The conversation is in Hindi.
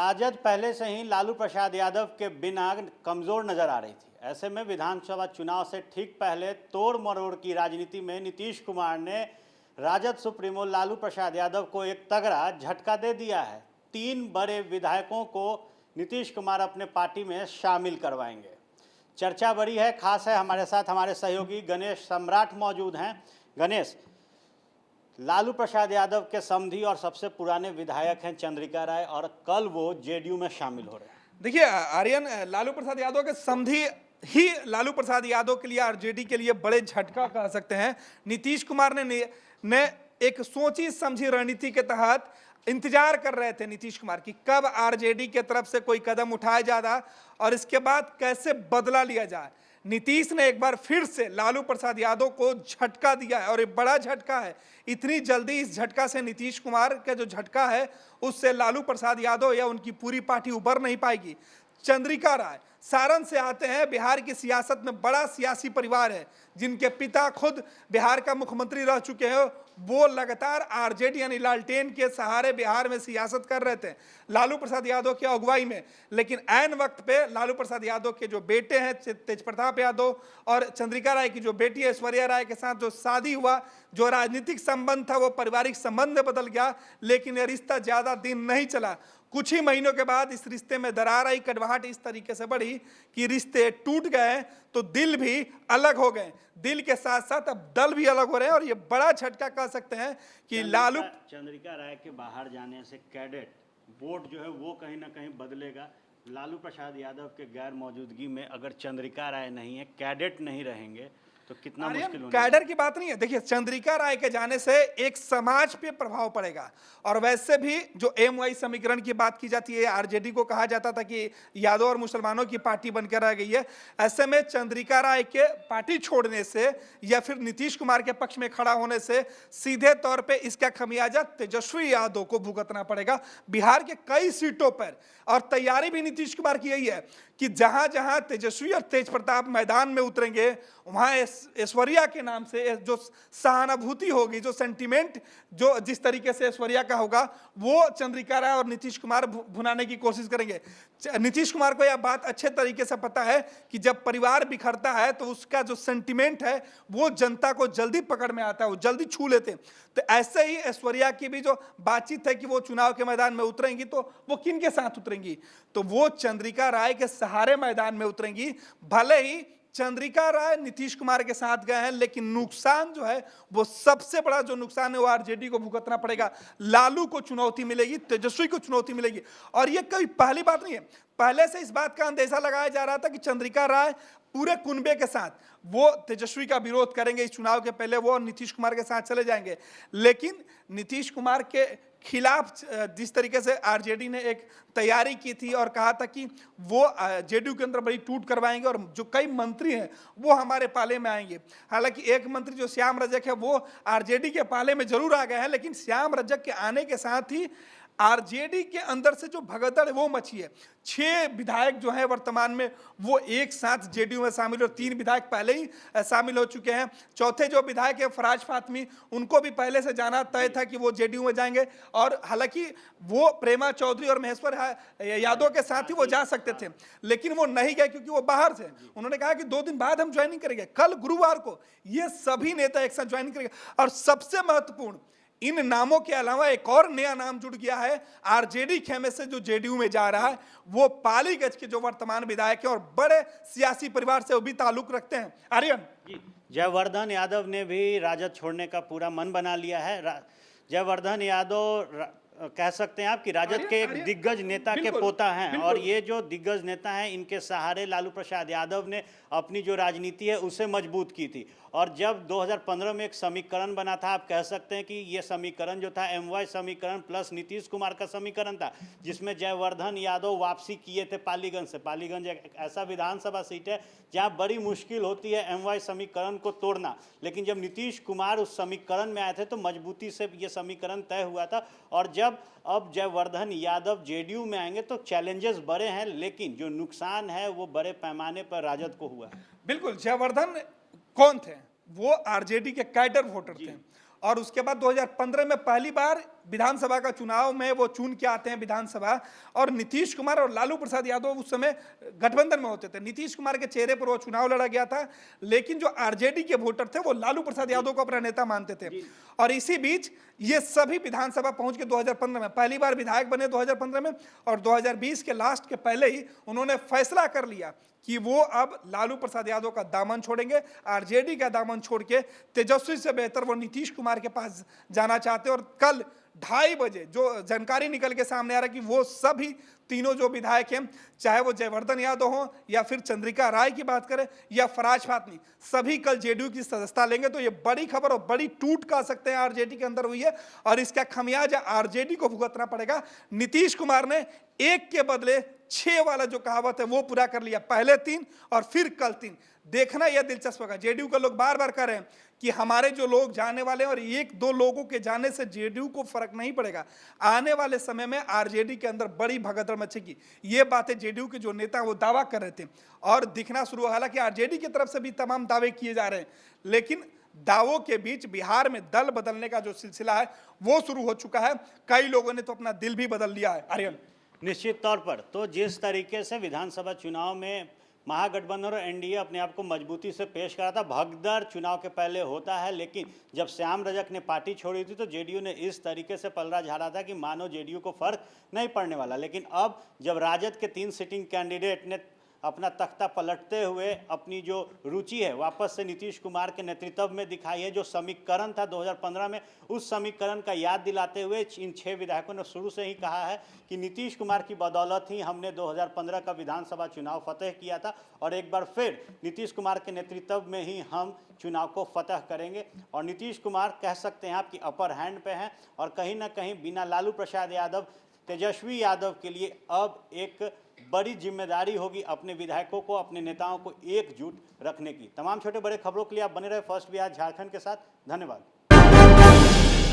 राजद पहले से ही लालू प्रसाद यादव के बिना कमजोर नजर आ रही थी। ऐसे में विधानसभा चुनाव से ठीक पहले तोड़ मरोड़ की राजनीति में नीतीश कुमार ने राजद सुप्रीमो लालू प्रसाद यादव को एक तगड़ा झटका दे दिया है। 3 बड़े विधायकों को नीतीश कुमार अपने पार्टी में शामिल करवाएंगे। चर्चा बड़ी है, खास है। हमारे साथ हमारे सहयोगी गणेश सम्राट मौजूद हैं। गणेश, लालू प्रसाद यादव के समधी और सबसे पुराने विधायक हैं चंद्रिका राय, और कल वो जेडीयू में शामिल हो रहे हैं। देखिए आर्यन, लालू प्रसाद यादव के समधी ही लालू प्रसाद यादव के लिए आरजेडी के लिए बड़े झटका कह सकते हैं। नीतीश कुमार ने एक सोची समझी रणनीति के तहत इंतजार कर रहे थे नीतीश कुमार की कब आरजेडी के तरफ से कोई कदम उठाया जाता और इसके बाद कैसे बदला लिया जाए। नीतीश ने एक बार फिर से लालू प्रसाद यादव को झटका दिया है और ये बड़ा झटका है। इतनी जल्दी इस झटका से नीतीश कुमार का जो झटका है उससे लालू प्रसाद यादव या उनकी पूरी पार्टी उबर नहीं पाएगी। चंद्रिका राय सारण से आते हैं। बिहार की सियासत में बड़ा सियासी परिवार है, जिनके पिता खुद बिहार का मुख्यमंत्री रह चुके हैं। वो लगातार आरजेडी यानी लालटेन के सहारे बिहार में सियासत कर रहे थे लालू प्रसाद यादव की अगुवाई में। लेकिन ऐन वक्त पे लालू प्रसाद यादव के जो बेटे हैं तेज प्रताप यादव और चंद्रिका राय की जो बेटी है ऐश्वर्या राय के साथ जो शादी हुआ, जो राजनीतिक संबंध था वो पारिवारिक संबंध में बदल गया। लेकिन ये रिश्ता ज्यादा दिन नहीं चला। कुछ ही महीनों के बाद इस रिश्ते में दरार आई, कड़वाहट इस तरीके से बढ़ी कि रिश्ते टूट गए तो दिल भी अलग हो गए। दिल के साथ साथ अब दल भी अलग हो रहे हैं और ये बड़ा झटका कह सकते हैं कि लालू चंद्रिका राय के बाहर जाने से कैडेट वोट जो है वो कहीं ना कहीं बदलेगा। लालू प्रसाद यादव के गैर मौजूदगी में अगर चंद्रिका राय नहीं है, कैडेट नहीं रहेंगे तो कितना मुश्किल होगा। कैडर की बात नहीं है। देखिए, चंद्रिका राय के जाने से एक समाज पे प्रभाव पड़ेगा। और वैसे भी जो एमवाई समीकरण की बात की जाती है, आरजेडी को कहा जाता था कि यादव और मुसलमानों की पार्टी बनकर रह गई है। ऐसे में चंद्रिका राय के पार्टी छोड़ने से या फिर नीतीश कुमार के पक्ष में खड़ा होने से सीधे तौर पर इसका खमियाजा तेजस्वी यादव को भुगतना पड़ेगा बिहार के कई सीटों पर। और तैयारी भी नीतीश कुमार की यही है कि जहां जहां तेजस्वी और तेज प्रताप मैदान में उतरेंगे वहां ऐश्वर्या के नाम से जो सहानुभूति होगी, जो सेंटिमेंट जो जिस तरीके से ऐश्वर्या का होगा, वो चंद्रिका राय और नीतीश कुमार भुनाने की कोशिश करेंगे। नीतीश कुमार को यह बात अच्छे तरीके से पता है कि जब परिवार बिखरता है तो उसका जो सेंटिमेंट है वो जनता को जल्दी पकड़ में आता है, वो जल्दी छू लेते हैं। तो ऐसे ही ऐश्वर्या की भी जो बातचीत है कि वो चुनाव के मैदान में उतरेंगी तो वो किन के साथ उतरेंगी, तो वो चंद्रिका राय के सहारे मैदान में उतरेंगी। भले ही चंद्रिका राय नीतीश कुमार के साथ गए हैं, लेकिन नुकसान जो है वो सबसे बड़ा जो नुकसान है वो आरजेडी को भुगतना पड़ेगा। लालू को चुनौती मिलेगी, तेजस्वी को चुनौती मिलेगी। और ये कोई पहली बात नहीं है। पहले से इस बात का अंदेशा लगाया जा रहा था कि चंद्रिका राय पूरे कुनबे के साथ वो तेजस्वी का विरोध करेंगे। इस चुनाव के पहले वो नीतीश कुमार के साथ चले जाएंगे। लेकिन नीतीश कुमार के खिलाफ जिस तरीके से आरजेडी ने एक तैयारी की थी और कहा था कि वो जेडीयू के अंदर बड़ी टूट करवाएंगे और जो कई मंत्री हैं वो हमारे पाले में आएंगे। हालांकि एक मंत्री जो श्याम रजक है वो आरजेडी के पाले में जरूर आ गए हैं, लेकिन श्याम रजक के आने के साथ ही आरजेडी के अंदर से जो भगदड़ वो मची है। 6 विधायक जो हैं वर्तमान में वो एक साथ जेडीयू में शामिल और 3 विधायक पहले ही शामिल हो चुके हैं। चौथे जो विधायक है फराज फातमी, उनको भी पहले से जाना तय था कि वो जेडीयू में जाएंगे। और हालांकि वो प्रेमा चौधरी और महेश्वर यादव के साथ ही वो जा सकते थे, लेकिन वो नहीं गए क्योंकि वो बाहर थे। उन्होंने कहा कि 2 दिन बाद हम ज्वाइनिंग करेंगे। कल गुरुवार को ये सभी नेता एक साथ ज्वाइनिंग करेंगे। और सबसे महत्वपूर्ण, इन नामों के अलावा एक और नया नाम जुड़ गया है आरजेडी खेमे से जो जेडीयू में जा रहा है। वो पालीगंज के जो वर्तमान विधायक है और बड़े सियासी परिवार से वो भी ताल्लुक रखते हैं। आर्यन, जयवर्धन यादव ने भी राजद छोड़ने का पूरा मन बना लिया है। जयवर्धन यादव कह सकते हैं आप कि राजद के एक दिग्गज नेता के पोता हैं, और ये जो दिग्गज नेता हैं इनके सहारे लालू प्रसाद यादव ने अपनी जो राजनीति है उसे मजबूत की थी। और जब 2015 में एक समीकरण बना था, आप कह सकते हैं कि ये समीकरण जो था एमवाई समीकरण प्लस नीतीश कुमार का समीकरण था, जिसमें जयवर्धन यादव वापसी किए थे पालीगंज से। पालीगंज एक ऐसा विधानसभा सीट है जहां बड़ी मुश्किल होती है एमवाई समीकरण को तोड़ना, लेकिन जब नीतीश कुमार उस समीकरण में आए थे तो मजबूती से ये समीकरण तय हुआ था। और जब अब जयवर्धन यादव जेडीयू में आएंगे तो चैलेंजेस बड़े हैं, लेकिन जो नुकसान है वो बड़े पैमाने पर राजद को हुआ है। बिल्कुल। जयवर्धन कौन थे? वो आरजेडी के कैडर वोटर थे और उसके बाद 2015 में पहली बार विधानसभा का चुनाव में वो चुन के आते हैं विधानसभा। और नीतीश कुमार और लालू प्रसाद यादव उस समय गठबंधन में होते थे। नीतीश कुमार के चेहरे पर वो चुनाव लड़ा गया था, लेकिन जो आरजेडी के वोटर थे वो लालू प्रसाद यादव को अपना नेता मानते थे। और इसी बीच ये सभी विधानसभा पहुंच के 2015 में पहली बार विधायक बने 2015 में, और 2020 के लास्ट के पहले ही उन्होंने फैसला कर लिया कि वो अब लालू प्रसाद यादव का दामन छोड़ेंगे, आरजेडी का दामन छोड़ के तेजस्वी से बेहतर वो नीतीश कुमार के पास जाना चाहते हैं। और कल 2:30 बजे जो जानकारी निकल के सामने आ रहा है कि वो सभी तीनों जो विधायक हैं, चाहे वो जयवर्धन यादव हो या फिर चंद्रिका राय की बात करें या फराज फातमी, सभी कल जेडीयू की सदस्यता लेंगे। तो ये बड़ी खबर और बड़ी टूट कह सकते हैं आरजेडी के अंदर हुई है, और इसका खमियाजा आरजेडी को भुगतना पड़ेगा। नीतीश कुमार ने 1 के बदले 6 वाला जो कहावत है वो पूरा कर लिया, पहले 3 और फिर कल 3। देखना यह दिलचस्प होगा। जेडीयू के लोग बार बार कह रहे हैं कि हमारे जो लोग जाने वाले हैं, और 1-2 लोगों के जाने से जेडीयू को फर्क नहीं पड़ेगा। आने वाले समय में आरजेडी के अंदर बड़ी भगदड़ मचेगी। ये बातें जेडीयू के जो नेता वो दावा कर रहे थे, और दिखना शुरू हुआ। हालांकि आरजेडी की तरफ से भी तमाम दावे किए जा रहे हैं, लेकिन दावों के बीच बिहार में दल बदलने का जो सिलसिला है वो शुरू हो चुका है। कई लोगों ने तो अपना दिल भी बदल लिया है। आर्यन, निश्चित तौर पर तो जिस तरीके से विधानसभा चुनाव में महागठबंधन और एनडीए अपने आप को मजबूती से पेश करा था, भगदड़ चुनाव के पहले होता है, लेकिन जब श्याम रजक ने पार्टी छोड़ी थी तो जेडीयू ने इस तरीके से पलड़ा झाड़ा था कि मानो जेडीयू को फर्क नहीं पड़ने वाला। लेकिन अब जब राजद के 3 सिटिंग कैंडिडेट ने अपना तख्ता पलटते हुए अपनी जो रुचि है वापस से नीतीश कुमार के नेतृत्व में दिखाई है, जो समीकरण था 2015 में, उस समीकरण का याद दिलाते हुए इन 6 विधायकों ने शुरू से ही कहा है कि नीतीश कुमार की बदौलत ही हमने 2015 का विधानसभा चुनाव फतेह किया था, और एक बार फिर नीतीश कुमार के नेतृत्व में ही हम चुनाव को फतह करेंगे। और नीतीश कुमार कह सकते हैं आपकी अपर हैंड पे हैं, और कहीं ना कहीं बिना लालू प्रसाद यादव, तेजस्वी यादव के लिए अब एक बड़ी जिम्मेदारी होगी अपने विधायकों को, अपने नेताओं को एकजुट रखने की। तमाम छोटे बड़े खबरों के लिए आप बने रहे फर्स्ट बिहार झारखंड के साथ। धन्यवाद।